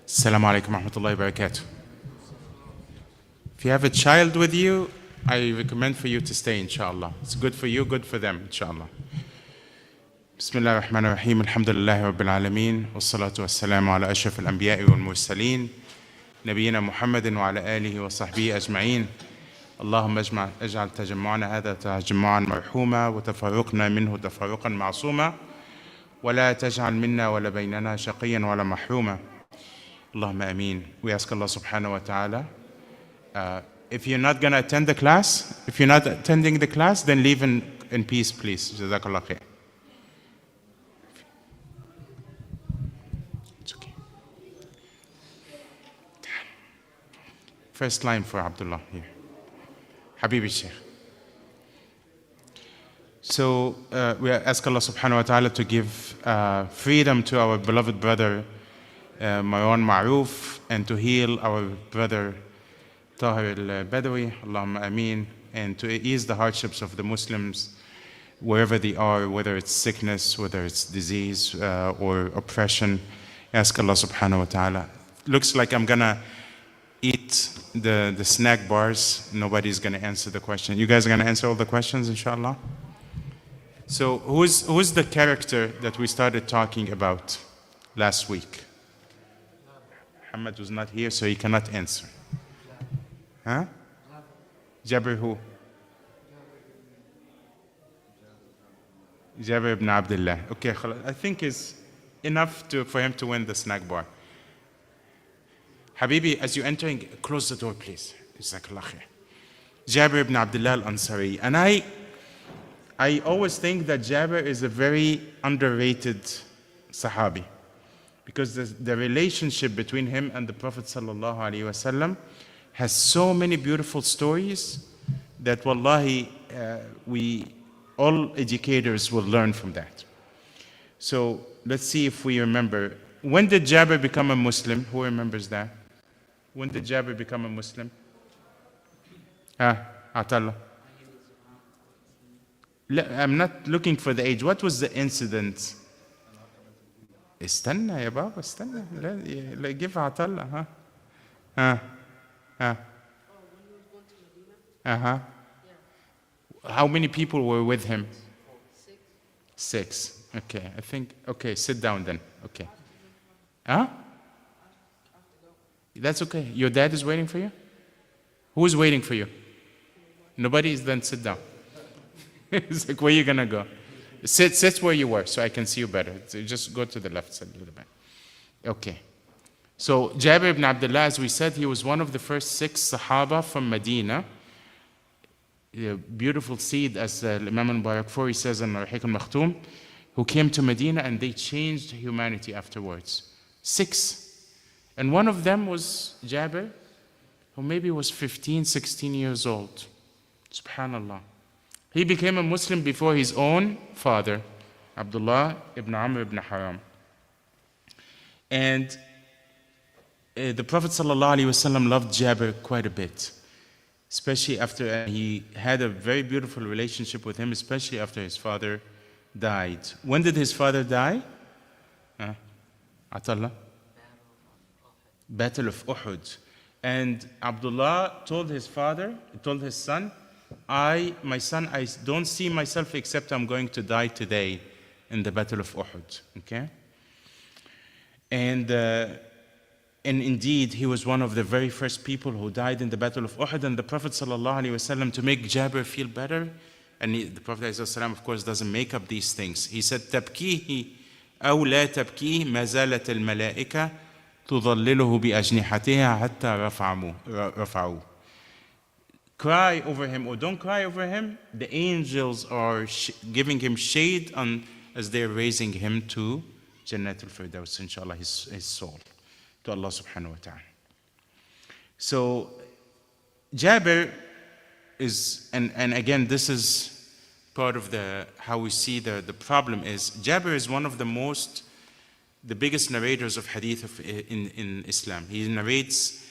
Assalamu alaikum wa rahmatullahi wa barakatuh. If you have a child with you, I recommend for you to stay, inshallah. It's good for you, good for them, inshallah. Bismillah ar-Rahman ar-Rahim. Alhamdulillahi Rabbil Alameen. Wassalatu wassalamu ala ashraf al-anbiya'i wal-mursaleen. Nabiyyina Muhammadin wa ala alihi wa sahbihi ajma'een. Allahumma aj'al tajammu'ana hadha tajammu'an marhuma wa tafarruqna minhu tafarruqan ma'suma wa la taj'al minna wa la baynana shaqiyyan wa la mahruma. Allahumma ameen. We ask Allah subhanahu wa ta'ala, if you're not going to attend the class, if you're not attending the class, then leave in peace, please. Jazakallah khair. It's okay. First line for Abdullah here. Habibi Sheikh. So we ask Allah subhanahu wa ta'ala to give freedom to our beloved brother Marwan Maroof, and to heal our brother Tahir al-Badawi, Allahumma ameen, and to ease the hardships of the Muslims wherever they are, whether it's sickness, whether it's disease or oppression. Ask Allah subhanahu wa ta'ala. Looks like I'm gonna eat the snack bars. Nobody's gonna answer the question. You guys are gonna answer all the questions, inshallah? So who's the character that we started talking about last week? Muhammad was not here, so he cannot answer. Huh? Jabir who? Jabir ibn Abdullah. Okay, I think it's enough for him to win the snack bar. Habibi, as you're entering, close the door, please. Jazakallah khair. Jabir ibn Abdullah al-Ansari. And I always think that Jabir is a very underrated Sahabi, because the relationship between him and the Prophet sallallahu alaihi wasallam has so many beautiful stories that wallahi we all educators will learn from that. So let's see if we remember. When did Jabir become a Muslim? Who remembers that? When did Jabir become a Muslim? Atallah. I'm not looking for the age. What was the incident? استنى يا بابا استنى لا give عطلة How many people were with him? Six. Okay, I think, okay, sit down then. Okay. That's okay. Your dad is waiting for you? Who is waiting for you? Nobody is, then sit down. It's like, where are you gonna go? Sit where you were so I can see you better. So just go to the left side a little bit. Okay. So Jabir ibn Abdullah, as we said, he was one of the first 6 Sahaba from Medina. A beautiful seed, as Imam al-Barakfuri says in Rahiq al-Makhtoum, who came to Medina and they changed humanity afterwards. 6. And one of them was Jabir, who maybe was 15, 16 years old. Subhanallah. He became a Muslim before his own father, Abdullah ibn Amr ibn Haram. And the Prophet ﷺ loved Jabir quite a bit, especially after he had a very beautiful relationship with him, especially after his father died. When did his father die? Atallah? Battle of Uhud. And Abdullah told his son, my son, I don't see myself except I'm going to die today in the Battle of Uhud. Okay? And indeed, he was one of the very first people who died in the Battle of Uhud. And the Prophet ﷺ, to make Jabir feel better, and the Prophet ﷺ, of course, doesn't make up these things. He said, تبكيه أو لا تبكيه ما زالت الملائكة تظلله بأجنحتها حتى رفعوه. Cry over him or don't cry over him, the angels are giving him shade as they're raising him to Jannat al-Firdaus, inshallah, his soul, to Allah subhanahu wa ta'ala. So Jabir is, and again, this is part of how we see the problem is, Jabir is one of the biggest narrators of hadith in Islam. He narrates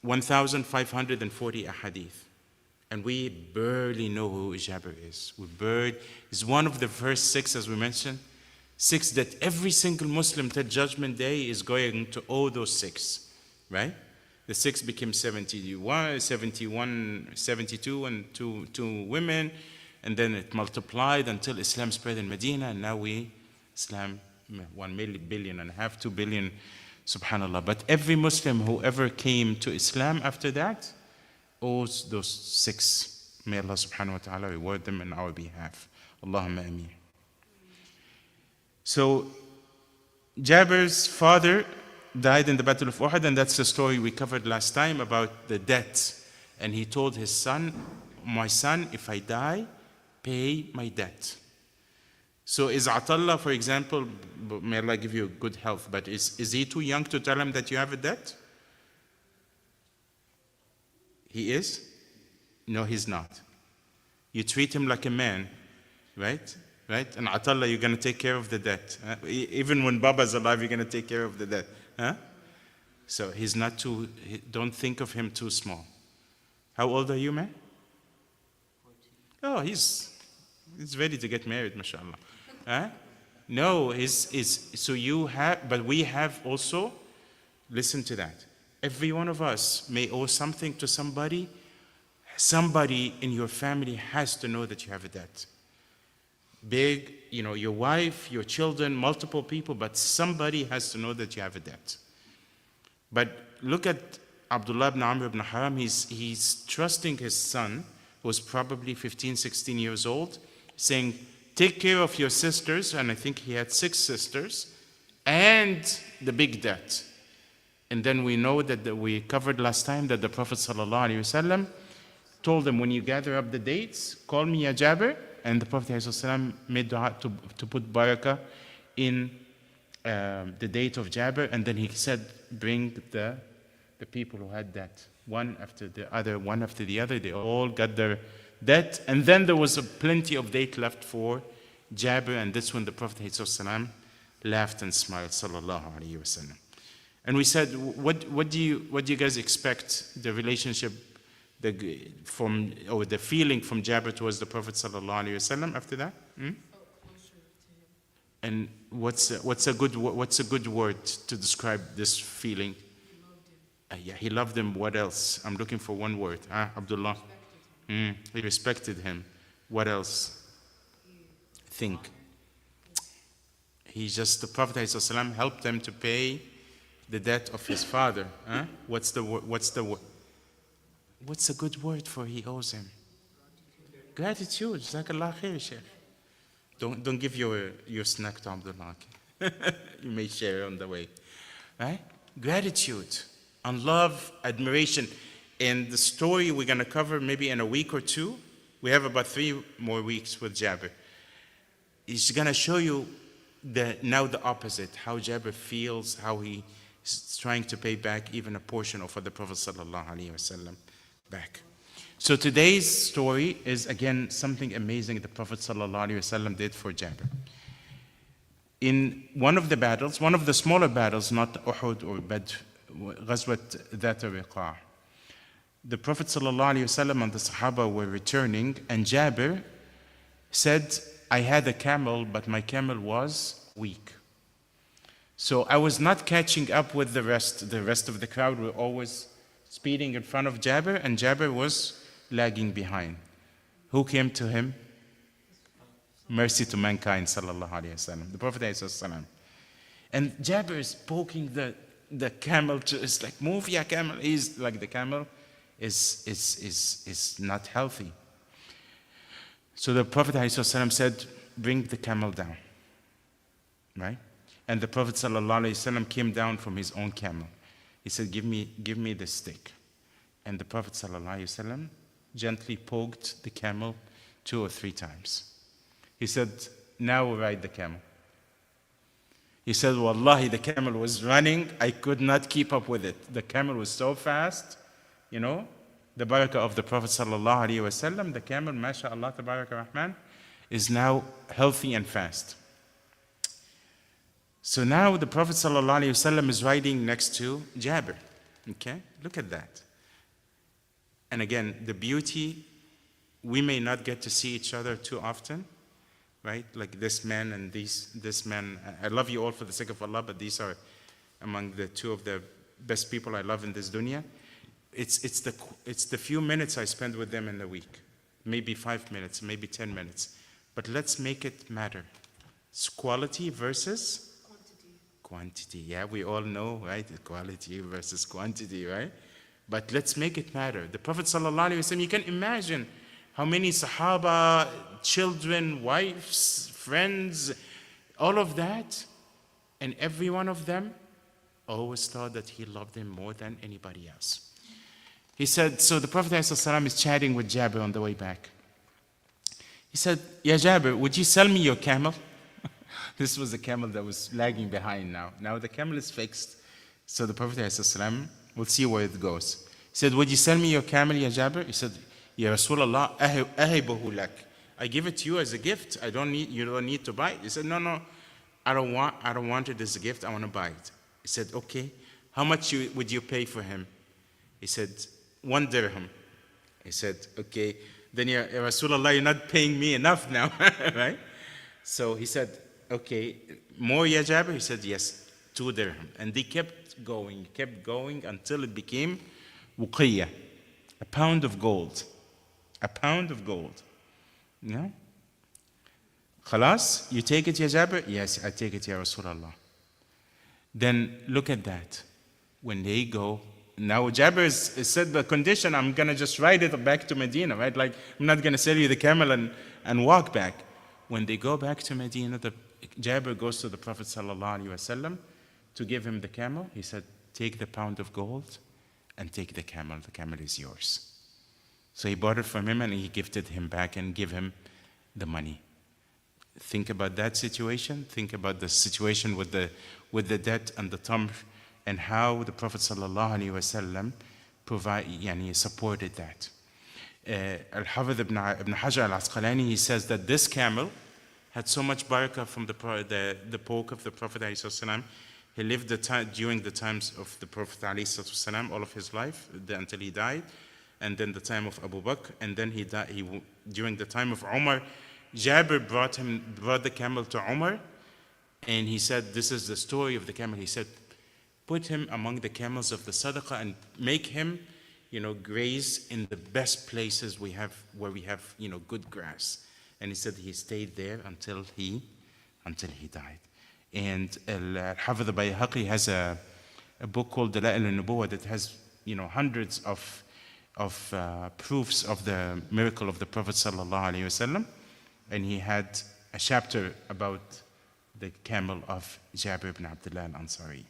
1,540 ahadith. And we barely know who Jabir is. He's one of the first 6, as we mentioned, 6 that every single Muslim till Judgment Day is going to owe those 6, right? The 6 became 71, 72, and two women, and then it multiplied until Islam spread in Medina, and now Islam, 1 billion and a half, 2 billion, subhanallah. But every Muslim who ever came to Islam after that owes those 6. May Allah subhanahu wa ta'ala reward them on our behalf. Allahumma ameen. So Jabir's father died in the Battle of Uhud, and that's the story we covered last time about the debt. And he told his son, my son, if I die, pay my debt. So is Atallah, for example, may Allah give you good health, but is he too young to tell him that you have a debt? He is? No, he's not. You treat him like a man, right? Right? And Atallah, you're going to take care of the debt. Even when Baba's alive, you're going to take care of the debt. Huh? So he's not too, don't think of him too small. How old are you, man? 14. Oh, he's ready to get married, mashallah. Huh? No, so you have, but we have also, listen to that. Every one of us may owe something to somebody. Somebody in your family has to know that you have a debt. Big, your wife, your children, multiple people, but somebody has to know that you have a debt. But look at Abdullah ibn Amr ibn Haram. He's trusting his son, who's probably 15, 16 years old, saying, take care of your sisters, and I think he had 6 sisters, and the big debt. And then we know that we covered last time that the Prophet ﷺ told him, when you gather up the dates, call me ya Jabir. And the Prophet ﷺ made dua to put barakah in the date of Jabir. And then he said, bring the people who had debt, one after the other. They all got their debt. And then there was plenty of date left for Jabir. And that's when the Prophet ﷺ laughed and smiled, sallallahu alayhi wa sallam. And we said, what do you guys expect the relationship the feeling from Jabir towards the Prophet sallallahu alaihi wasallam after that? And what's a good word to describe this feeling? Yeah, he loved him. What else? I'm looking for one word. Abdullah. He respected him. What else? Think. The Prophet ﷺ helped him to pay the debt of his father. What's a good word for he owes him? Gratitude. Jazakallah khair, Sheikh. Don't give your snack to Abdullah. You may share on the way. Right? Gratitude and love, admiration. And the story we're going to cover maybe in a week or 2. We have about 3 more weeks with Jabir. He's going to show you now the opposite, how Jabir feels, how he is trying to pay back even a portion of what the Prophet sallallahu alaihi wasallam back. So today's story is again something amazing the Prophet ﷺ did for Jabir. In one of the battles, one of the smaller battles, not Uhud or Badr, Ghazwat Dhat al-Riqa', the Prophet ﷺ and the Sahaba were returning, and Jabir said, I had a camel, but my camel was weak. So I was not catching up with the rest. The rest of the crowd were always speeding in front of Jabir, and Jabir was lagging behind. Who came to him? Mercy to mankind, sallallahu alayhi wasallam. The Prophet ﷺ. And Jabir is poking the camel it's like, move ya camel. He's like, the camel is not healthy. So the Prophet ﷺ said, bring the camel down. Right? And the Prophet ﷺ came down from his own camel. He said, give me the stick. And the Prophet ﷺ gently poked the camel 2 or 3 times. He said, now ride the camel. He said, Wallahi, the camel was running. I could not keep up with it. The camel was so fast. The barakah of the Prophet ﷺ, the camel, mashallah, tabarak rahman, is now healthy and fast. So now the Prophet ﷺ is riding next to Jabir. Okay? Look at that. And again, the beauty, we may not get to see each other too often, right? Like this man and this man. I love you all for the sake of Allah, but these are among the two of the best people I love in this dunya. It's the few minutes I spend with them in the week, maybe 5 minutes, maybe 10 minutes, but let's make it matter. It's quality versus quantity. Yeah, we all know, right? Quality versus quantity, right? But let's make it matter. The Prophet ﷺ, you can imagine how many Sahaba, children, wives, friends, all of that, and every one of them always thought that he loved them more than anybody else. He said, so the Prophet ﷺ is chatting with Jabir on the way back. He said, Ya Jabir, would you sell me your camel? This was the camel that was lagging behind now. Now the camel is fixed. So the Prophet ﷺ, we'll see where it goes. He said, would you sell me your camel, Ya Jabir? He said, Ya Rasulullah, ahibahu lak. I give it to you as a gift. You don't need to buy it. He said, no, I don't want it as a gift. I want to buy it. He said, okay, how much would you pay for him? He said, 1 dirham. He said, okay, then Ya Rasulullah, you're not paying me enough now, right? So he said, okay, more Ya Jabir? He said, yes, 2 dirham. And they kept going until it became wuqiyya, a pound of gold. A pound of gold. No? Khalas, you take it, Ya Jabir? Yes, I take it, Ya Rasulullah. Then look at that. When they go, now Jabir said the condition, I'm going to just ride it back to Medina, right? Like, I'm not going to sell you the camel and walk back. When they go back to Medina, Jabir goes to the Prophet ﷺ to give him the camel. He said, take the pound of gold and take the camel. The camel is yours. So he bought it from him and he gifted him back and gave him the money. Think about that situation. Think about the situation with the debt and the tamr, and how the Prophet ﷺ supported that. Al-Hafidh ibn Hajar al-Asqalani, he says that this camel had so much barakah from the poke of the Prophet ﷺ. He lived during the times of the Prophet ﷺ, all of his life, until he died, and then the time of Abu Bakr, and then he died during the time of Umar. Jabir brought the camel to Umar, and he said, this is the story of the camel. He said, put him among the camels of the sadaqah and make him, graze in the best places where we have, good grass. And he said he stayed there until he died. And Al-Hafidh al-Bayhaqi has a book called Dalail al-Nubuwah that has, hundreds of proofs of the miracle of the Prophet sallallahu alaihi wasallam. And he had a chapter about the camel of Jabir ibn Abdullah al-Ansari.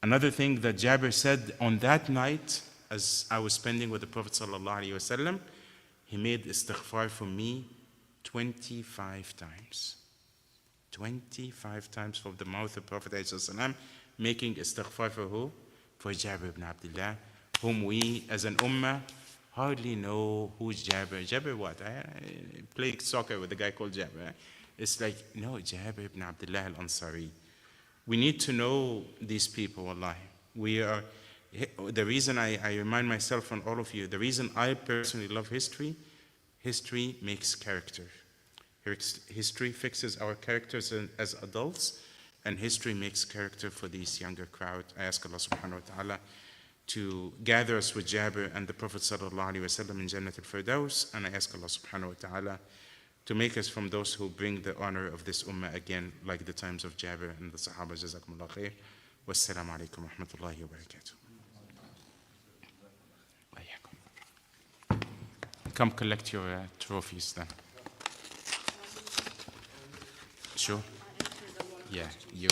Another thing that Jabir said, on that night, as I was spending with the Prophet sallallahu alaihi wasallam, he made istighfar for me 25 times. 25 times from the mouth of Prophet ﷺ, making istighfar for who? For Jabir ibn Abdullah, whom we as an ummah hardly know who's Jabir. Jabir what? I play soccer with a guy called Jabir. It's like, no, Jabir ibn Abdullah al-Ansari. We need to know these people, wallahi. The reason I remind myself and all of you, the reason I personally love history makes character. History fixes our characters as adults, and history makes character for this younger crowd. I ask Allah subhanahu wa ta'ala to gather us with Jabir and the Prophet sallallahu alaihi wasallam in Jannat al-Firdaus, and I ask Allah subhanahu wa ta'ala to make us from those who bring the honor of this ummah again, like the times of Jabir and the Sahaba. Jazakumullah khair. Wassalamu alaikum wa rahmatullahi wa barakatuh. Come collect your trophies then. Sure. Yeah, you